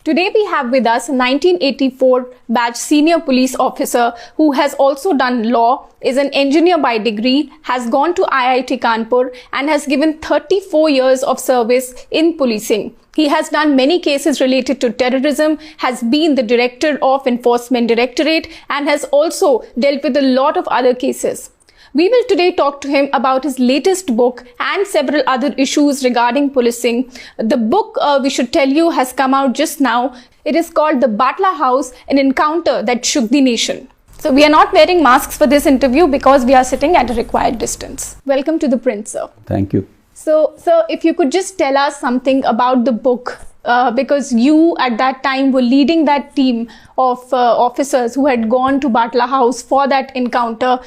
Today we have with us a 1984 batch senior police officer who has also done law, is an engineer by degree, has gone to IIT Kanpur and has given 34 years of service in policing. He has done many cases related to terrorism, has been the director of Enforcement Directorate and has also dealt with a lot of other cases. We will today talk to him about his latest book and several other issues regarding policing. The book, we should tell you, has come out just now. It is called The Batla House, an encounter that shook the nation. So we are not wearing masks for this interview because we are sitting at a required distance. Welcome to the print, sir. Thank you. So, sir, if you could just tell us something about the book, because you at that time were leading that team of officers who had gone to Batla House for that encounter,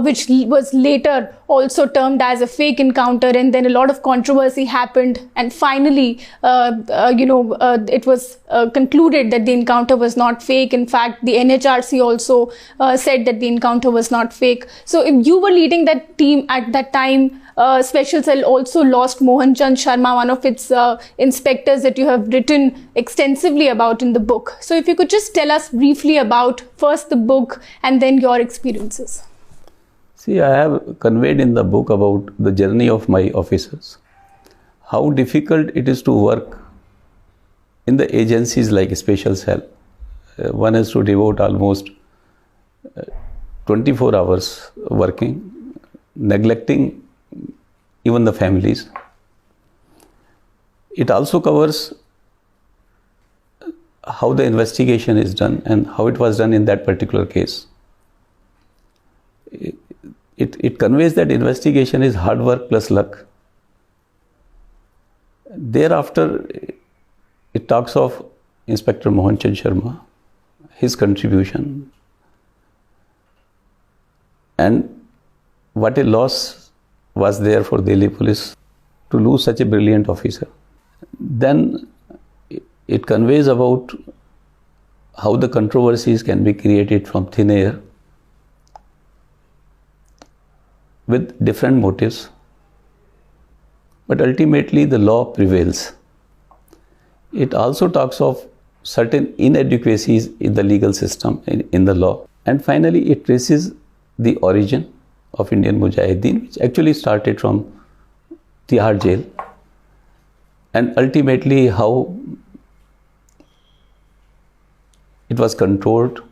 which was later also termed as a fake encounter, and then a lot of controversy happened, and finally, it was concluded that the encounter was not fake. In fact, the NHRC also said that the encounter was not fake. So, if you were leading that team at that time, Special Cell also lost Mohan Chand Sharma, one of its inspectors that you have written extensively about in the book. So if you could just tell us briefly about first the book and then your experiences. See, I have conveyed in the book about the journey of my officers, how difficult it is to work in the agencies like Special Cell. One has to devote almost 24 hours working, neglecting even the families. It also covers how the investigation is done and how it was done in that particular case. It conveys that investigation is hard work plus luck. Thereafter, it talks of Inspector Mohan Chand Sharma, his contribution, and what a loss was there for Delhi police to lose such a brilliant officer. Then it conveys about how the controversies can be created from thin air with different motives, but ultimately the law prevails. It also talks of certain inadequacies in the legal system, in the law, and finally it traces the origin of Indian Mujahideen, which actually started from Tihar jail, and ultimately how it was controlled,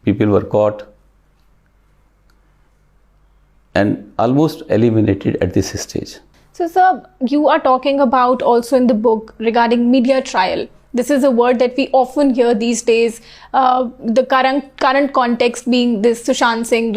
people were caught and almost eliminated at this stage. So, sir, you are talking about also in the book regarding media trial. This is a word that we often hear these days. The current context being this Sushant Singh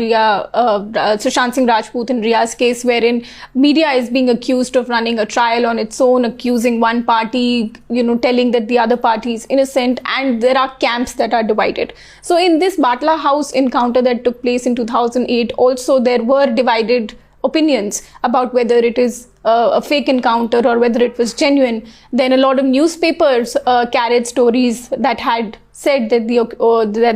Rajput and Ria's case, wherein media is being accused of running a trial on its own, accusing one party, telling that the other party is innocent, and there are camps that are divided. So in this Batla House encounter that took place in 2008, also there were divided opinions about whether it is a fake encounter or whether it was genuine. Then a lot of newspapers carried stories that had said that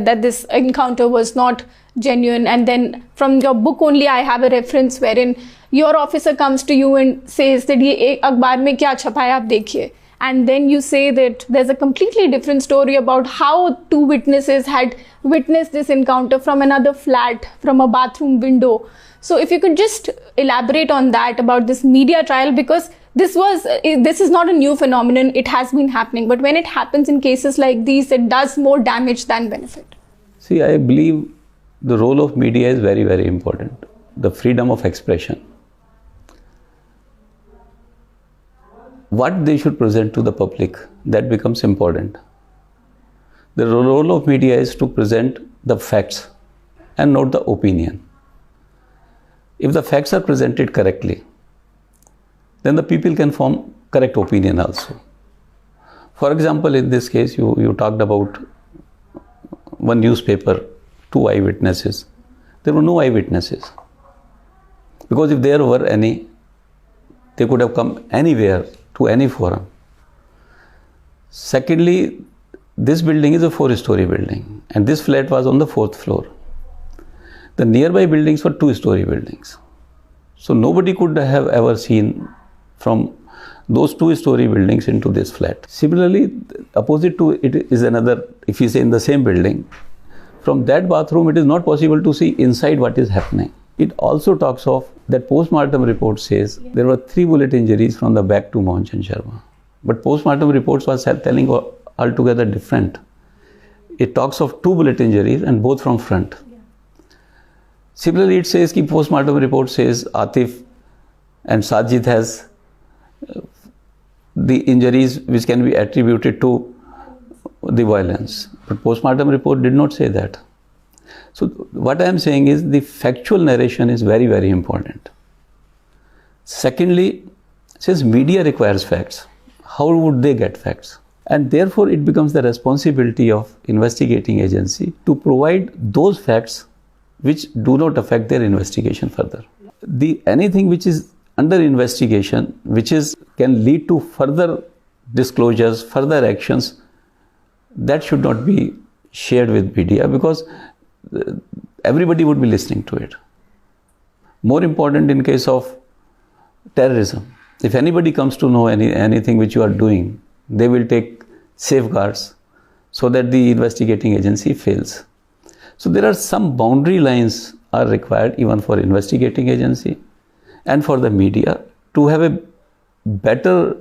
that this encounter was not genuine. And then from your book only, I have a reference wherein your officer comes to you and says that ye ek akhbar mein kya chhapa hai, aap dekhiye. And then you say that there's a completely different story about how two witnesses had witnessed this encounter from another flat, from a bathroom window. So if you could just elaborate on that, about this media trial, because this is not a new phenomenon, it has been happening. But when it happens in cases like these, it does more damage than benefit. See, I believe the role of media is very, very important. The freedom of expression. What they should present to the public, that becomes important. The role of media is to present the facts and not the opinion. If the facts are presented correctly, then the people can form correct opinion also. For example, in this case, you talked about one newspaper, 2 eyewitnesses. There were no eyewitnesses. Because if there were any, they could have come anywhere to any forum. Secondly, this building is a 4-story building and this flat was on the 4th floor. The nearby buildings were 2-story buildings. So nobody could have ever seen from those two-story buildings into this flat. Similarly, opposite to it is another, if you say in the same building, from that bathroom it is not possible to see inside what is happening. It also talks of that post-mortem report says there were 3 bullet injuries from the back to Mohan Chand Sharma. But post-mortem reports was telling altogether different. It talks of 2 bullet injuries and both from front. Similarly, it says that post-mortem report says Atif and Sajid has the injuries which can be attributed to the violence. But post-mortem report did not say that. So what I am saying is the factual narration is very, very important. Secondly, since media requires facts, how would they get facts? And therefore it becomes the responsibility of investigating agency to provide those facts which do not affect their investigation further. Anything which is under investigation, which can lead to further disclosures, further actions, that should not be shared with media, because everybody would be listening to it. More important in case of terrorism, if anybody comes to know anything which you are doing, they will take safeguards so that the investigating agency fails. So there are some boundary lines are required even for investigating agency and for the media to have a better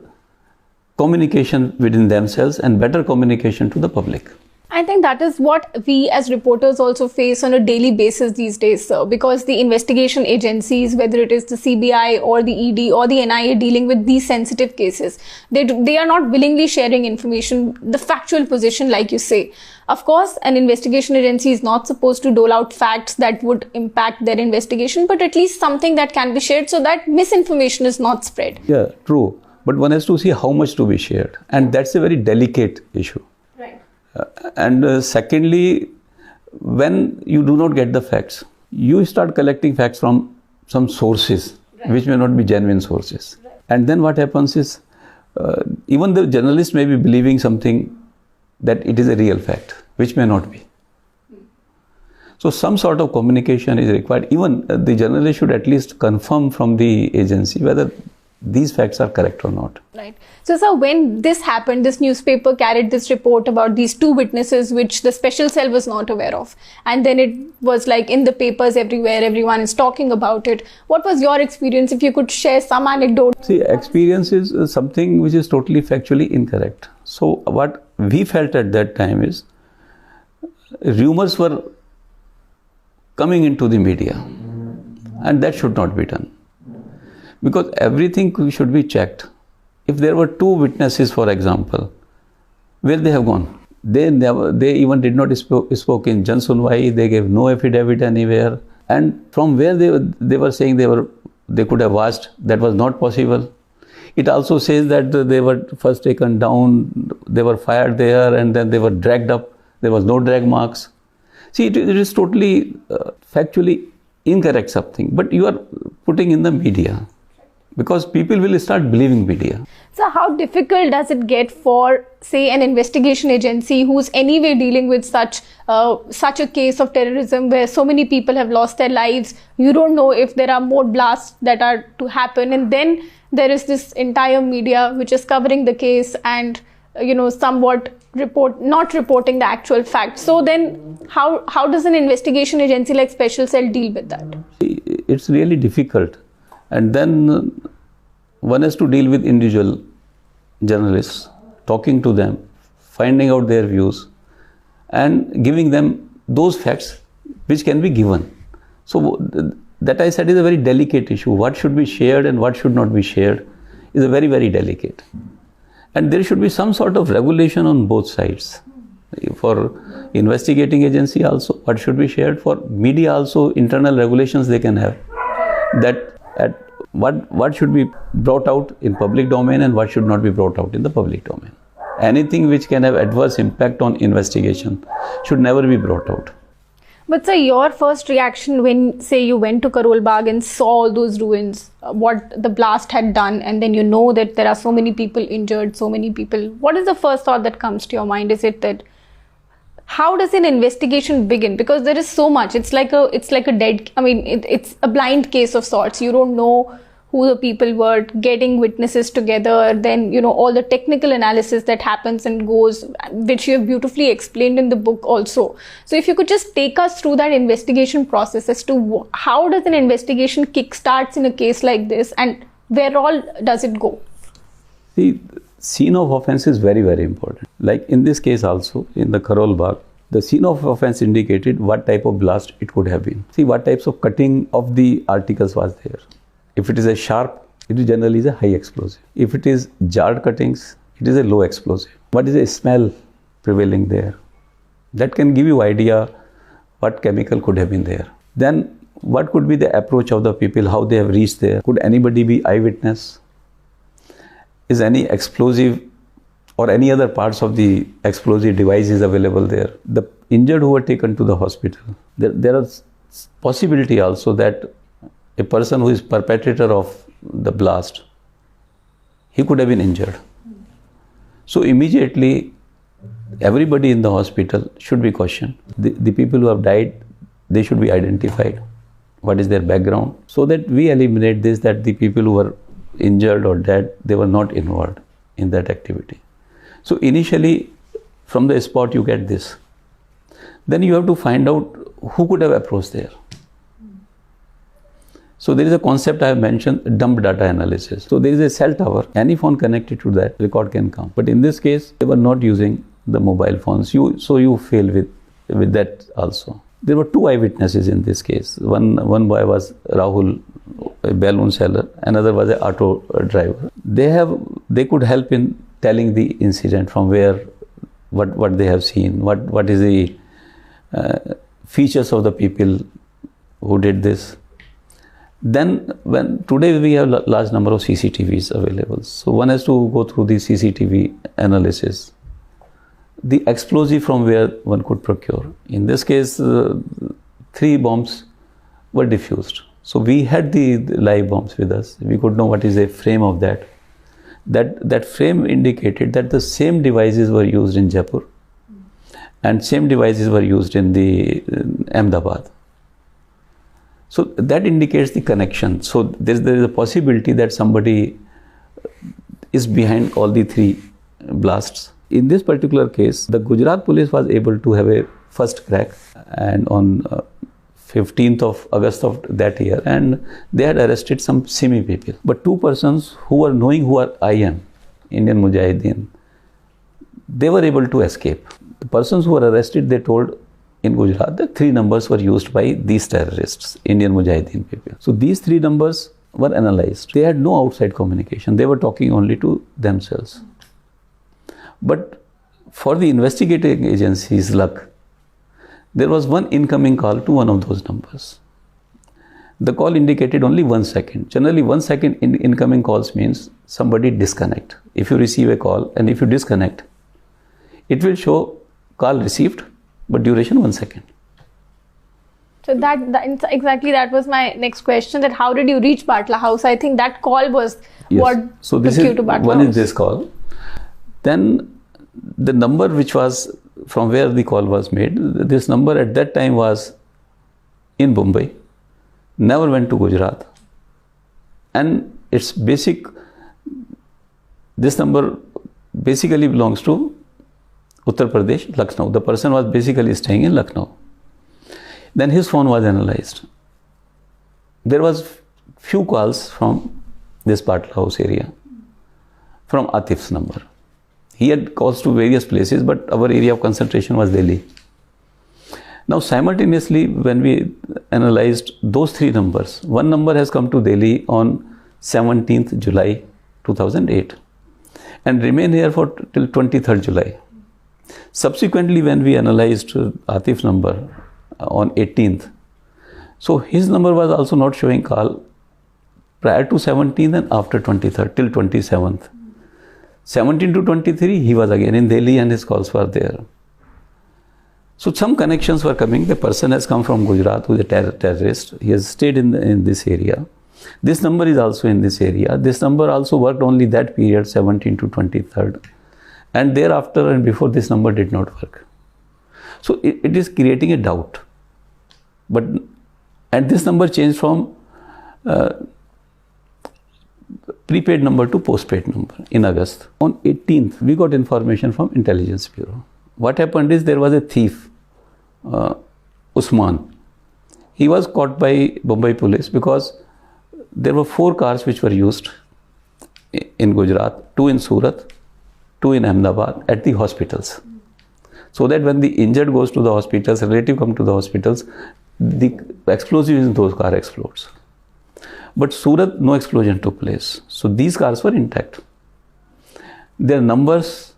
communication within themselves and better communication to the public. I think that is what we as reporters also face on a daily basis these days, sir, because the investigation agencies, whether it is the CBI or the ED or the NIA dealing with these sensitive cases, they are not willingly sharing information, the factual position, like you say. Of course, an investigation agency is not supposed to dole out facts that would impact their investigation, but at least something that can be shared so that misinformation is not spread. Yeah, true. But one has to see how much to be shared. And that's a very delicate issue. And secondly, when you do not get the facts, you start collecting facts from some sources, which may not be genuine sources. And then what happens is, even the journalist may be believing something that it is a real fact, which may not be. So some sort of communication is required. Even the journalist should at least confirm from the agency whether these facts are correct or not. Right. So, sir, when this happened, this newspaper carried this report about these 2 witnesses which the special cell was not aware of. And then it was like in the papers everywhere, everyone is talking about it. What was your experience? If you could share some anecdote. See, experience is something which is totally factually incorrect. So what we felt at that time is rumors were coming into the media, and that should not be done. Because everything should be checked. If there were 2 witnesses, for example, where they have gone? They even did not spoke in Jan Sunwai. They gave no affidavit anywhere. And from where they were saying they could have watched, that was not possible. It also says that they were first taken down, they were fired there, and then they were dragged up. There was no drag marks. See, it is totally factually incorrect something. But you are putting in the media, because people will start believing media. So how difficult does it get for, say, an investigation agency who's anyway dealing with such a case of terrorism where so many people have lost their lives? You don't know if there are more blasts that are to happen, and then there is this entire media which is covering the case and somewhat not reporting the actual facts. So then how does an investigation agency like Special Cell deal with that? It's really difficult. And then one has to deal with individual journalists, talking to them, finding out their views, and giving them those facts which can be given. So that I said is a very delicate issue. What should be shared and what should not be shared is a very, very delicate. And there should be some sort of regulation on both sides. For investigating agency also, what should be shared. For media also, internal regulations they can have. That what should be brought out in public domain and what should not be brought out in the public domain. Anything which can have adverse impact on investigation should never be brought out. But sir, your first reaction when, say, you went to Karol Bagh and saw all those ruins, what the blast had done, and then you know that there are so many people injured, so many people, what is the first thought that comes to your mind? Is it that, how does an investigation begin? Because there is so much. It's like a it's a blind case of sorts. You don't know who the people were, getting witnesses together, then, all the technical analysis that happens and goes, which you have beautifully explained in the book also. So if you could just take us through that investigation process as to how does an investigation kickstarts in a case like this, and where all does it go? The scene of offense is very, very important. Like in this case also, in the Karol Bagh, the scene of offense indicated what type of blast it could have been. See what types of cutting of the articles was there. If it is a sharp, it generally is a high explosive. If it is jarred cuttings, it is a low explosive. What is the smell prevailing there? That can give you idea what chemical could have been there. Then what could be the approach of the people, how they have reached there? Could anybody be eyewitness? Is any explosive or any other parts of the explosive devices available there? The injured who were taken to the hospital, there is possibility also that a person who is perpetrator of the blast, he could have been injured. So immediately, everybody in the hospital should be questioned. The people who have died, they should be identified. What is their background? So that we eliminate this, that the people who were injured or dead, they were not involved in that activity. So initially, from the spot you get this. Then you have to find out who could have approached there. So there is a concept I have mentioned, dump data analysis. So there is a cell tower. Any phone connected to that record can come. But in this case, they were not using the mobile phones. So you fail with that also. There were two eyewitnesses in this case. One boy was Rahul, a balloon seller. Another was an auto driver. They could help in telling the incident from where, what they have seen, what is the features of the people who did this. Then today we have large number of CCTVs available. So one has to go through the CCTV analysis. The explosive from where one could procure. In this case, 3 bombs were diffused. So we had the live bombs with us. We could know what is the frame of that. That frame indicated that the same devices were used in Jaipur and same devices were used in the Ahmedabad. So that indicates the connection. So there is a possibility that somebody is behind all the 3 blasts. In this particular case, the Gujarat police was able to have a first crack, and on 15th of August of that year, and they had arrested some Simi people. But 2 persons who were knowing who are IM, Indian Mujahideen, they were able to escape. The persons who were arrested, they told in Gujarat that 3 numbers were used by these terrorists, Indian Mujahideen people. So these 3 numbers were analyzed. They had no outside communication. They were talking only to themselves. But for the investigating agency's luck, there was one incoming call to one of those numbers. The call indicated only 1 second. Generally, 1 second in incoming calls means somebody disconnect. If you receive a call and if you disconnect, it will show call received, but duration 1 second. So that was my next question, that how did you reach Batla House? I think that call was what took you to Batla House. One is this call. Then the number which was from where the call was made, this number at that time was in Mumbai, never went to Gujarat. And its basic, this number basically belongs to Uttar Pradesh, Lucknow. The person was basically staying in Lucknow. Then his phone was analyzed. There was few calls from this Batla House area, from Atif's number. He had calls to various places, but our area of concentration was Delhi. Now, simultaneously, when we analyzed those 3 numbers, one number has come to Delhi on 17th July 2008 and remained here till 23rd July. Subsequently, when we analyzed Atif's number on 18th, so his number was also not showing call prior to 17th and after 23rd till 27th. 17 to 23, he was again in Delhi and his calls were there. So some connections were coming. The person has come from Gujarat, who is a terrorist. He has stayed in this area. This number is also in this area. This number also worked only that period, 17 to 23rd. And thereafter and before, this number did not work. So it is creating a doubt. And this number changed from prepaid number to postpaid number in August. On 18th, we got information from Intelligence Bureau. What happened is there was a thief, Usman. He was caught by Mumbai police because there were 4 cars which were used in Gujarat, 2 in Surat, 2 in Ahmedabad at the hospitals. So that when the injured goes to the hospitals, relative come to the hospitals, the explosive in those cars explodes. But Surat, no explosion took place. So these cars were intact. Their numbers,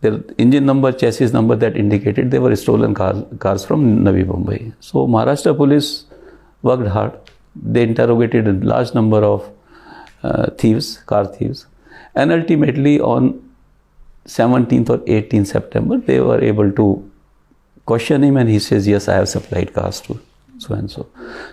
their engine number, chassis number that indicated they were stolen cars from Navi Mumbai. So Maharashtra police worked hard. They interrogated a large number of thieves, car thieves. And ultimately on 17th or 18th September, they were able to question him and he says, yes, I have supplied cars to so and so.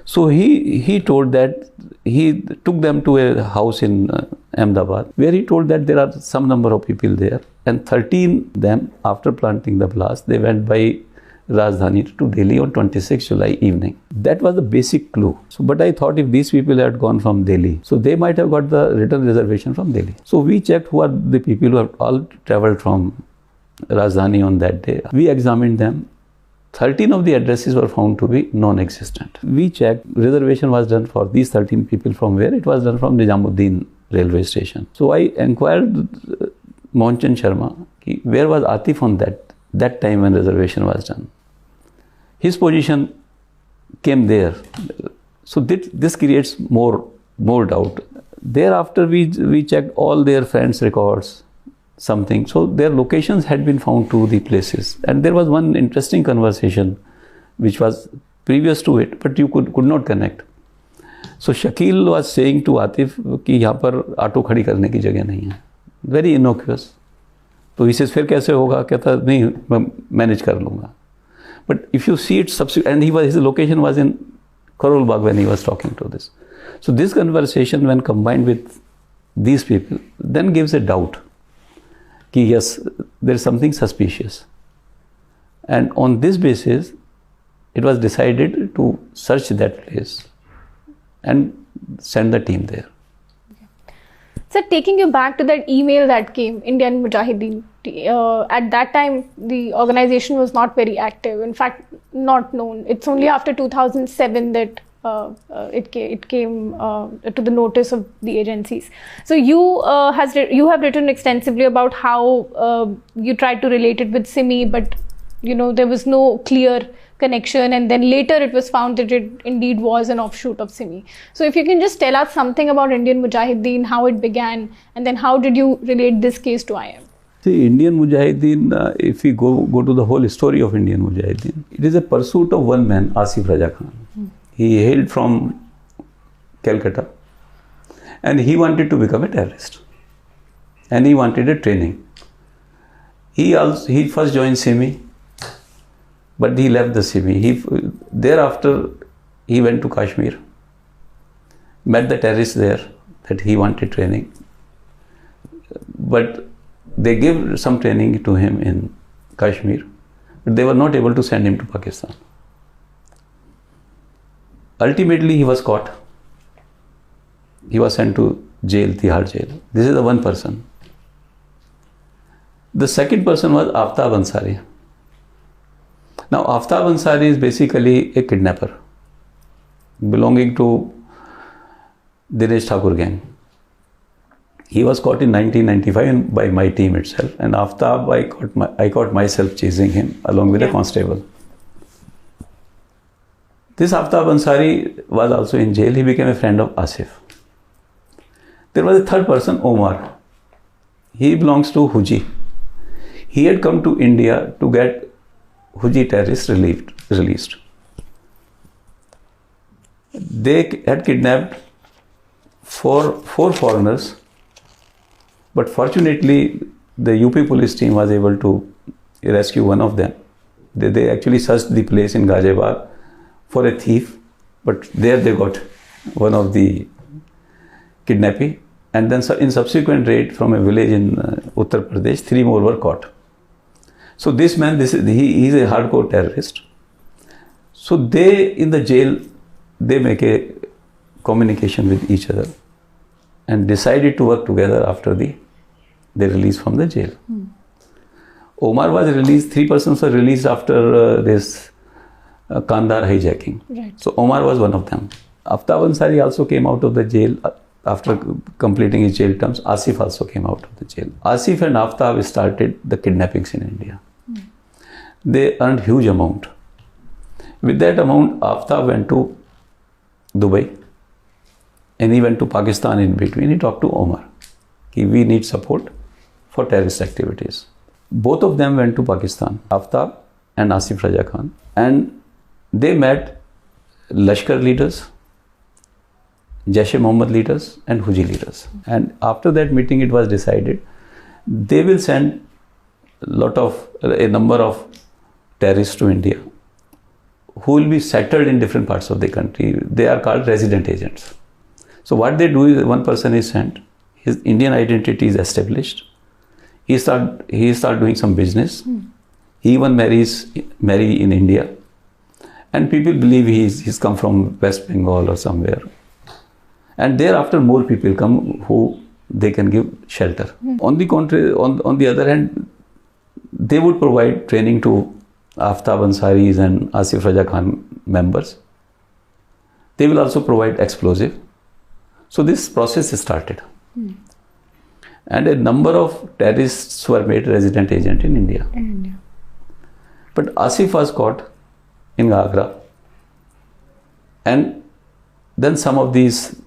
So he told that he took them to a house in Ahmedabad where he told that there are some number of people there, and 13 them, after planting the blast, they went by Rajdhani to Delhi on 26 July evening. That was the basic clue. So, but I thought if these people had gone from Delhi, so they might have got the return reservation from Delhi. So we checked who are the people who have all traveled from Rajdhani on that day. We examined them. 13 of the addresses were found to be non-existent. We checked, reservation was done for these 13 people from where? It was done from Nizamuddin railway station. So I inquired Mohanchand Sharma, where was Atif on that time when reservation was done. His position came there. So this creates more doubt. Thereafter we checked all their friends' records, something. So their locations had been found to the places. And there was one interesting conversation which was previous to it, but you could not connect. So Shakil was saying to Atif कि यहाँ पर auto खड़ी करने की जगह नहीं है. Very innocuous. तो he says फिर कैसे होगा? कहता नहीं मैं मैनेज कर लूँगा. But if you see it subsequent, and his location was in Karol Bagh when he was talking to this. So this conversation, when combined with these people, then gives a doubt. Ki yes, there is something suspicious. And on this basis, it was decided to search that place and send the team there. So taking you back to that email that came, Indian Mujahideen, at that time, the organization was not very active. In fact, not known. It's only after 2007 that it came to the notice of the agencies. So you have written extensively about how you tried to relate it with Simi, but there was no clear connection, and then later it was found that it indeed was an offshoot of Simi. So if you can just tell us something about Indian Mujahideen, how it began, and then how did you relate this case to IM? See, Indian Mujahideen, if we go to the whole story of Indian Mujahideen, it is a pursuit of one man, Asif Raja Khan. He hailed from Calcutta and he wanted to become a terrorist, and he wanted a training. He first joined Simi, but he left the Simi. Thereafter he went to Kashmir, met the terrorists there that he wanted training, but they gave some training to him in Kashmir, but they were not able to send him to Pakistan. Ultimately, he was caught. He was sent to jail, Tihar jail. This is the one person. The second person was Aftab Ansari. Now, Aftab Ansari is basically a kidnapper belonging to Dinesh Thakur gang. He was caught in 1995 by my team itself, and Aftab, I caught myself chasing him along with a constable. This Aftab Ansari was also in jail. He became a friend of Asif. There was a third person, Omar. He belongs to Huji. He had come to India to get Huji terrorists released. They had kidnapped four foreigners, but fortunately the UP police team was able to rescue one of them. They actually searched the place in Ghaziabad for a thief, but there they got one of the kidnappee, and then in subsequent raid from a village in Uttar Pradesh, 3 more were caught. So this man, he is a hardcore terrorist. So they in the jail, they make a communication with each other, and decided to work together after their release from the jail. Omar was released, 3 persons were released after this Kandahar hijacking. Right. So Omar was one of them. Aftab Ansari also came out of the jail after completing his jail terms. Asif also came out of the jail. Asif and Aftab started the kidnappings in India. They earned huge amount. With that amount, Aftab went to Dubai and he went to Pakistan in between. He talked to Omar. We need support for terrorist activities. Both of them went to Pakistan, Aftab and Asif Raja Khan, and they met Lashkar leaders, Jaish-e-Mohammed leaders and Huji leaders. And after that meeting, it was decided they will send a number of terrorists to India who will be settled in different parts of the country. They are called resident agents. So what they do is, one person is sent, his Indian identity is established. He start doing some business. He even marry in India, and people believe he's come from West Bengal or somewhere. And thereafter, more people come who they can give shelter. On the contrary, on the other hand, they would provide training to Aftab Ansaris and Asif Raja Khan members. They will also provide explosive. So this process started. And a number of terrorists were made resident agent in India. But Asif was caught in Agra. And then some of these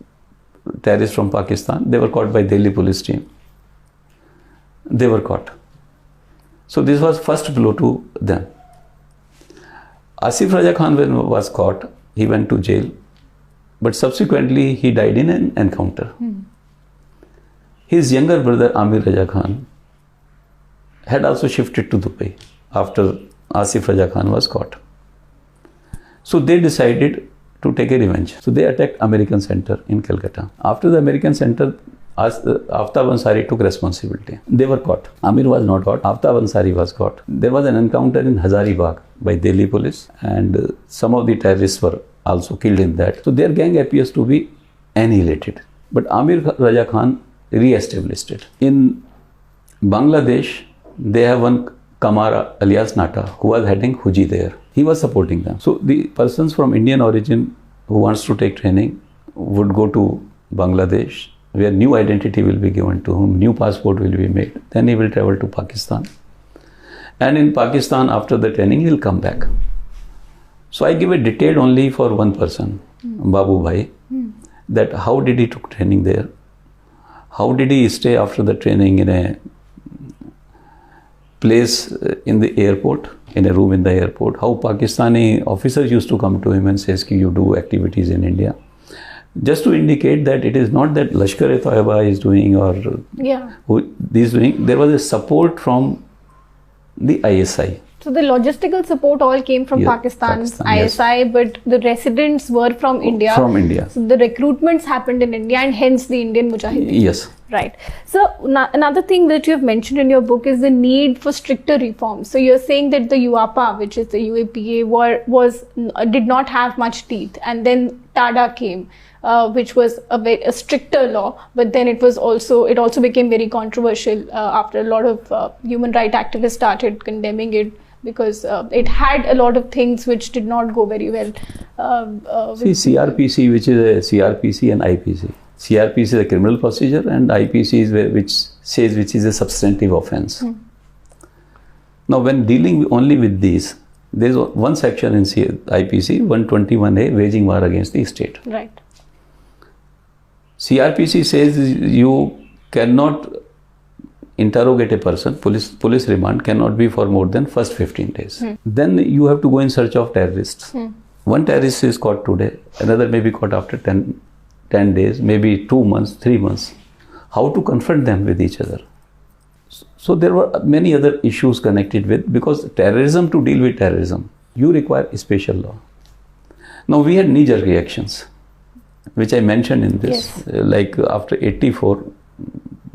terrorists from Pakistan, they were caught by Delhi police team. They were caught. So this was first blow to them. Asif Raja Khan, when was caught, he went to jail. But subsequently, he died in an encounter. His younger brother, Amir Raja Khan, had also shifted to Dubai after Asif Raja Khan was caught. So they decided to take a revenge. So they attacked American Center in Calcutta. After the American Center, Aftab Ansari took responsibility. They were caught. Amir was not caught. Aftab Ansari was caught. There was an encounter in Hazaribagh by Delhi police, and some of the terrorists were also killed in that. So their gang appears to be annihilated. But Amir Raja Khan re-established it. In Bangladesh, they have one Kamara alias Nata who was heading Huji there. He was supporting them. So the persons from Indian origin who wants to take training would go to Bangladesh, where new identity will be given to him, new passport will be made. Then he will travel to Pakistan. And in Pakistan, after the training, he will come back. So I give a detail only for one person, Babu Bhai, that how did he took training there? How did he stay after the training in a place in the airport, in a room in the airport? How Pakistani officers used to come to him and says, you do activities in India. Just to indicate that it is not that Lashkar-e-Toiba is doing or who is doing. There was a support from the ISI. So the logistical support all came from Pakistan's ISI, but the residents were from India. From India. So the recruitments happened in India, and hence the Indian Mujahideen. Yes. Right. So another thing that you have mentioned in your book is the need for stricter reforms. So you're saying that the UAPA, which is the UAPA, did not have much teeth, and then TADA came, which was a stricter law, but then it also became very controversial after a lot of human rights activists started condemning it, because it had a lot of things which did not go very well. See, CRPC, which is a CRPC and IPC. CRPC is a criminal procedure, and IPC is which is a substantive offence. Now, when dealing only with these, there is one section in IPC, 121A, waging war against the state. Right. CRPC says you cannot interrogate a person, police remand cannot be for more than first 15 days. Then you have to go in search of terrorists. One terrorist is caught today, another may be caught after 10 days, maybe 2 months, 3 months. How to confront them with each other? So there were many other issues connected with, because terrorism, to deal with terrorism, you require a special law. Now we had knee-jerk reactions, which I mentioned in this. Like after 84,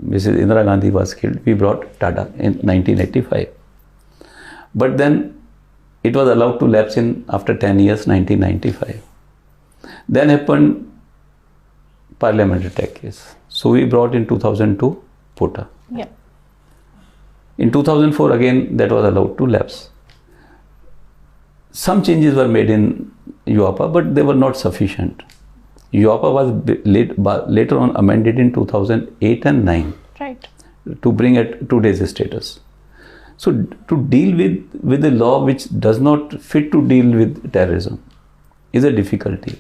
Mrs. Indira Gandhi was killed, we brought TADA in 1985. But then it was allowed to lapse in after 10 years, 1995. Then happened parliament attack case. So we brought in 2002 POTA. Yeah. In 2004 again that was allowed to lapse. Some changes were made in UAPA, but they were not sufficient. UAPA was later on amended in 2008 and 9 Right. to bring it today's status. So to deal with a law which does not fit to deal with terrorism is a difficulty.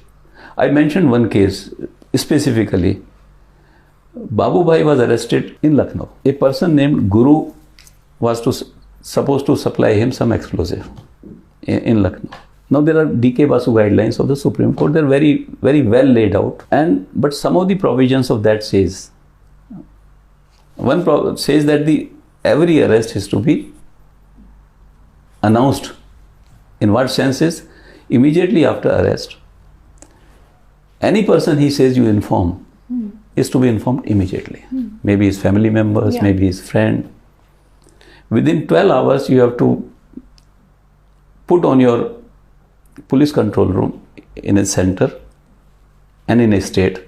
I mentioned one case specifically. Babu Bhai was arrested in Lucknow. A person named Guru was supposed to supply him some explosive in Lucknow. Now there are DK Basu guidelines of the Supreme Court. They're very, very well laid out. But some of the provisions of that says that every arrest is to be announced. In what sense is immediately after arrest, any person he says you inform is to be informed immediately. Maybe his family members, maybe his friend. Within 12 hours, you have to put on your police control room in a center and in a state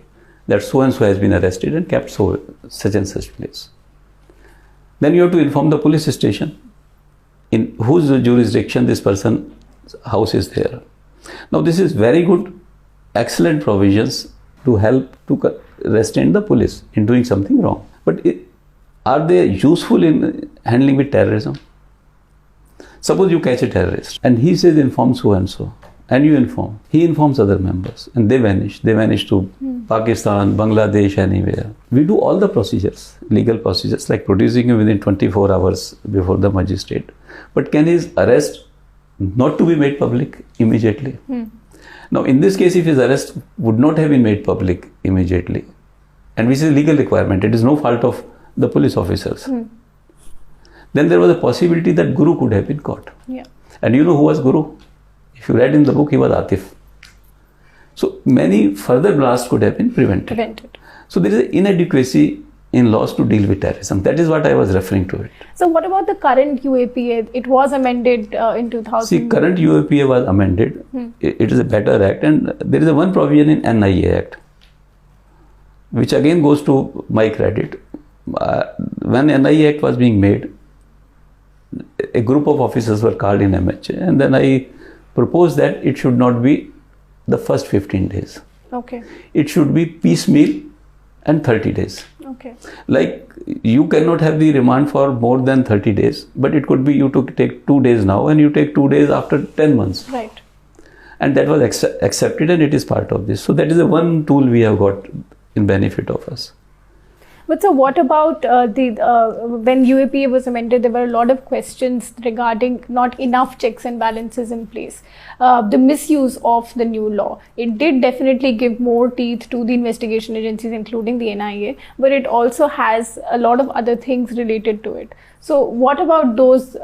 that so and so has been arrested and kept such and such place. Then you have to inform the police station in whose jurisdiction this person's house is there. Now this is very good, excellent provisions to help to restrain the police in doing something wrong. But are they useful in handling with terrorism? Suppose you catch a terrorist and he says inform so and so, and you inform. He informs other members and they vanish. They vanish to Pakistan, Bangladesh, anywhere. We do all the procedures, legal procedures, like producing him within 24 hours before the magistrate. But can his arrest not to be made public immediately? Now in this case, if his arrest would not have been made public immediately, and which is a legal requirement, it is no fault of the police officers, then there was a possibility that Guru could have been caught. Yeah. And you know who was Guru? If you read in the book, he was Atif. So many further blasts could have been prevented. So there is an inadequacy in laws to deal with terrorism. That is what I was referring to it. So what about the current UAPA? It was amended in 2000. See, current UAPA was amended. It is a better act, and there is a one provision in NIA Act, which again goes to my credit. When NIA Act was being made, a group of officers were called in MHA, and then I proposed that it should not be the first 15 days. Okay. It should be piecemeal and 30 days. Okay. Like you cannot have the remand for more than 30 days, but it could be you take 2 days now and you take 2 days after 10 months. Right. And that was accepted, and it is part of this. So that is the one tool we have got in benefit of us. But so what about when UAPA was amended, there were a lot of questions regarding not enough checks and balances in place. The misuse of the new law. It did definitely give more teeth to the investigation agencies, including the NIA, but it also has a lot of other things related to it. So what about those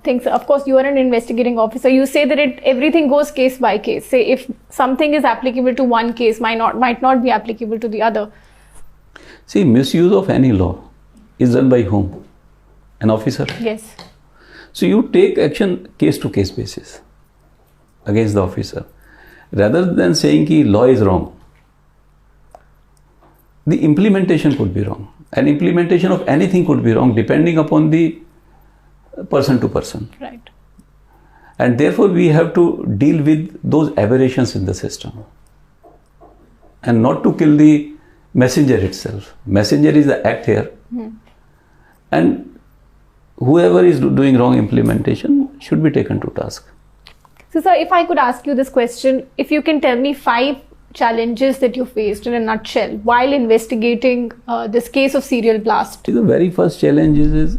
things? Of course, you are an investigating officer. You say that everything goes case by case. Say if something is applicable to one case, might not be applicable to the other. See, misuse of any law is done by whom? An officer. Yes. So you take action case to case basis against the officer. Rather than saying that law is wrong, the implementation could be wrong. And implementation of anything could be wrong depending upon the person to person. Right. And therefore we have to deal with those aberrations in the system. And not to kill the messenger itself. Messenger is the act here. And whoever is doing wrong implementation should be taken to task. So sir, if I could ask you this question, if you can tell me 5 challenges that you faced in a nutshell while investigating this case of serial blast. The very first challenge is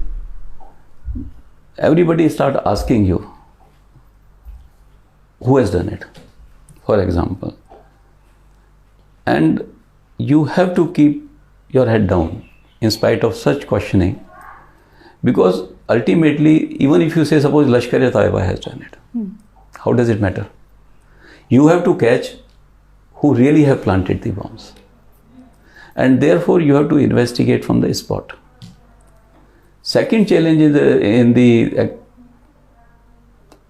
everybody start asking you who has done it, for example. And you have to keep your head down in spite of such questioning, because ultimately, even if you say suppose Lashkar-e-Taiba has done it, how does it matter? You have to catch who really have planted the bombs, and therefore you have to investigate from the spot. Second challenge in the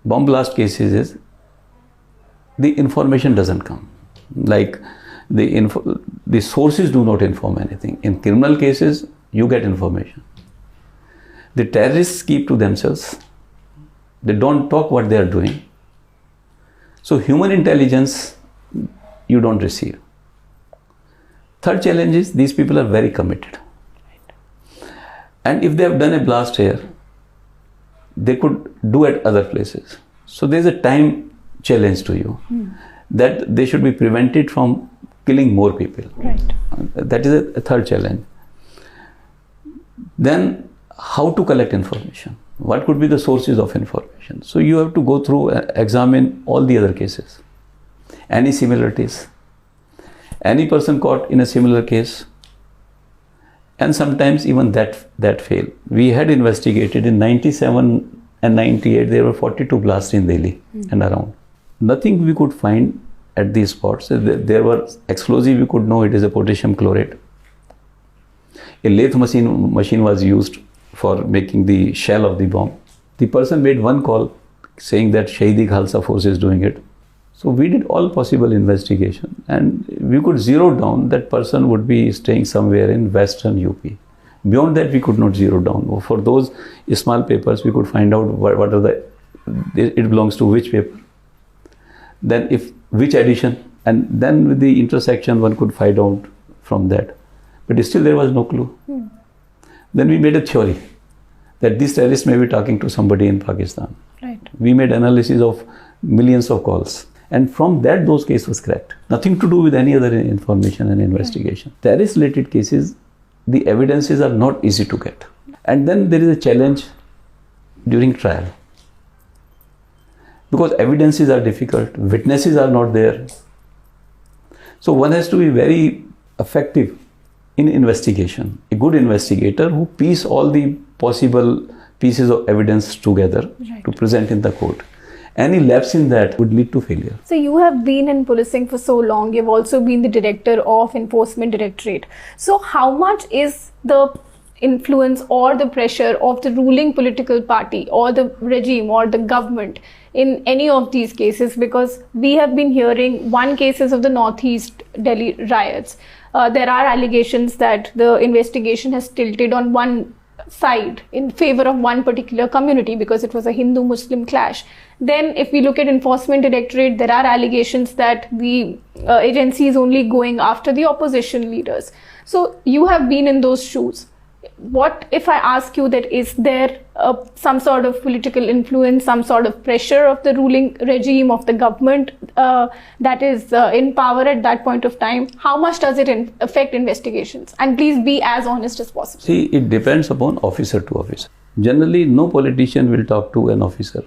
bomb blast cases is the information doesn't come. Like the the sources do not inform anything. In criminal cases, you get information. The terrorists keep to themselves. They don't talk what they are doing. So human intelligence, you don't receive. Third challenge is these people are very committed. And if they have done a blast here, they could do at other places. So there's a time challenge to you that they should be prevented from killing more people. Right. That is a third challenge. Then how to collect information? What could be the sources of information? So you have to go through, examine all the other cases. Any similarities? Any person caught in a similar case? And sometimes even that fail. We had investigated in 97 and 98, there were 42 blasts in Delhi and around. Nothing we could find at these spots. There were explosive, we could know it is a potassium chlorate. A lathe machine was used for making the shell of the bomb. The person made one call saying that Shahidi Khalsa Force is doing it. So we did all possible investigation and we could zero down that person would be staying somewhere in western UP. Beyond that we could not zero down. For those small papers we could find out what are it belongs to which paper. Then which edition, and then with the intersection one could find out from that. But still there was no clue. Then we made a theory that this terrorist may be talking to somebody in Pakistan. Right. We made analysis of millions of calls. And from that, those cases was cracked. Nothing to do with any other information and investigation. Terrorist-related cases, the evidences are not easy to get. And then there is a challenge during trial. Because evidences are difficult, witnesses are not there. So one has to be very effective in investigation. A good investigator who piece all the possible pieces of evidence together to present in the court. Any lapse in that would lead to failure. So you have been in policing for so long. You've also been the director of Enforcement Directorate. So how much is the influence or the pressure of the ruling political party or the regime or the government in any of these cases? Because we have been hearing one cases of the Northeast Delhi riots. There are allegations that the investigation has tilted on one side in favor of one particular community because it was a Hindu-Muslim clash. Then if we look at Enforcement Directorate, there are allegations that the agency is only going after the opposition leaders. So you have been in those shoes. What if I ask you that is there some sort of political influence, some sort of pressure of the ruling regime, of the government that is in power at that point of time? How much does it affect investigations? And please be as honest as possible. See, it depends upon officer to officer. Generally, no politician will talk to an officer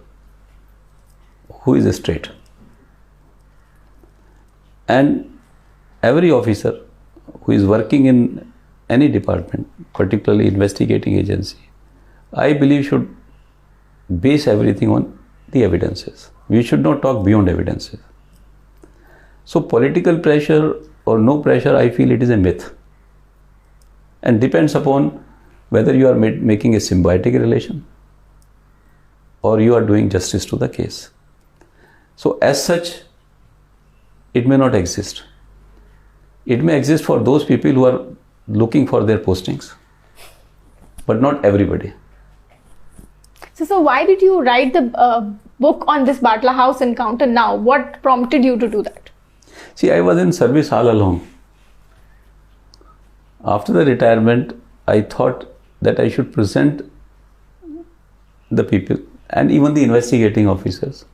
who is straight. And every officer who is working in any department, particularly investigating agency, I believe should base everything on the evidences. We should not talk beyond evidences. So political pressure or no pressure, I feel it is a myth. And depends upon whether you are making a symbiotic relation or you are doing justice to the case. So as such, it may not exist. It may exist for those people who are looking for their postings, but not everybody. So why did you write the book on this Batla House encounter now? What prompted you to do that? See, I was in service all along. After the retirement, I thought that I should present the people and even the investigating officers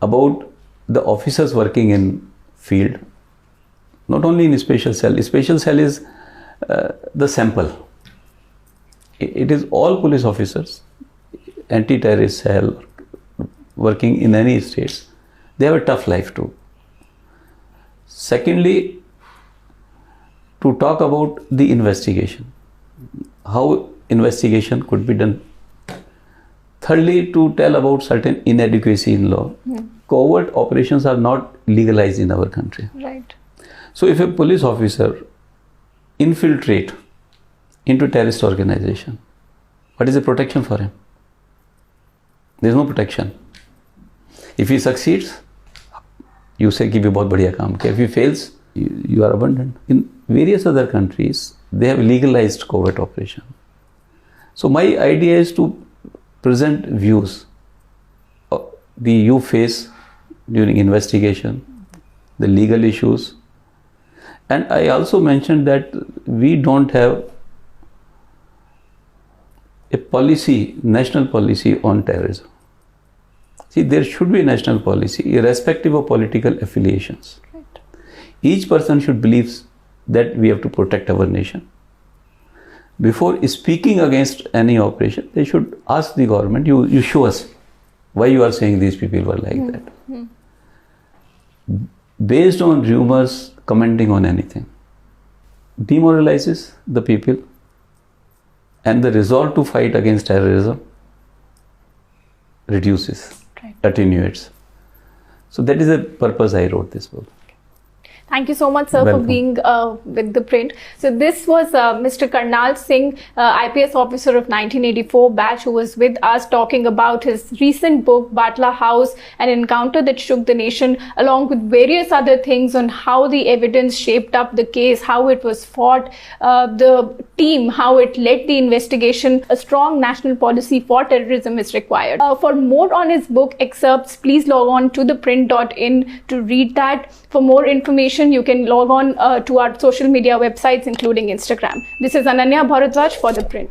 about the officers working in field, not only in special cell. Special cell is the sample. It is all police officers, anti-terrorist cell, working in any states. They have a tough life too. Secondly, to talk about the investigation, how investigation could be done. Thirdly, to tell about certain inadequacy in law. Covert operations are not legalized in our country. Right. So if a police officer infiltrate into terrorist organization, what is the protection for him? There is no protection. If he succeeds, you say कि भी बहुत बढ़िया काम किया. If he fails, you are abundant. In various other countries, they have legalized covert operation. So my idea is to present views you face during investigation, the legal issues, and I also mentioned that we don't have a policy, national policy on terrorism. See, there should be a national policy irrespective of political affiliations. Right. Each person should believe that we have to protect our nation. Before speaking against any operation, they should ask the government, you show us why you are saying these people were like that. Based on rumors, commenting on anything demoralizes the people, and the resolve to fight against terrorism reduces, attenuates. So that is the purpose I wrote this book. Thank you so much, sir, Welcome. for being with the print. So this was Mr. Karnal Singh, IPS officer of 1984 batch, who was with us talking about his recent book, Batla House, an encounter that shook the nation, along with various other things on how the evidence shaped up the case, how it was fought, the team, how it led the investigation. A strong national policy for terrorism is required. For more on his book excerpts, please log on to theprint.in to read that. For more information, you can log on to our social media websites, including Instagram. This is Ananya Bharadwaj for The Print.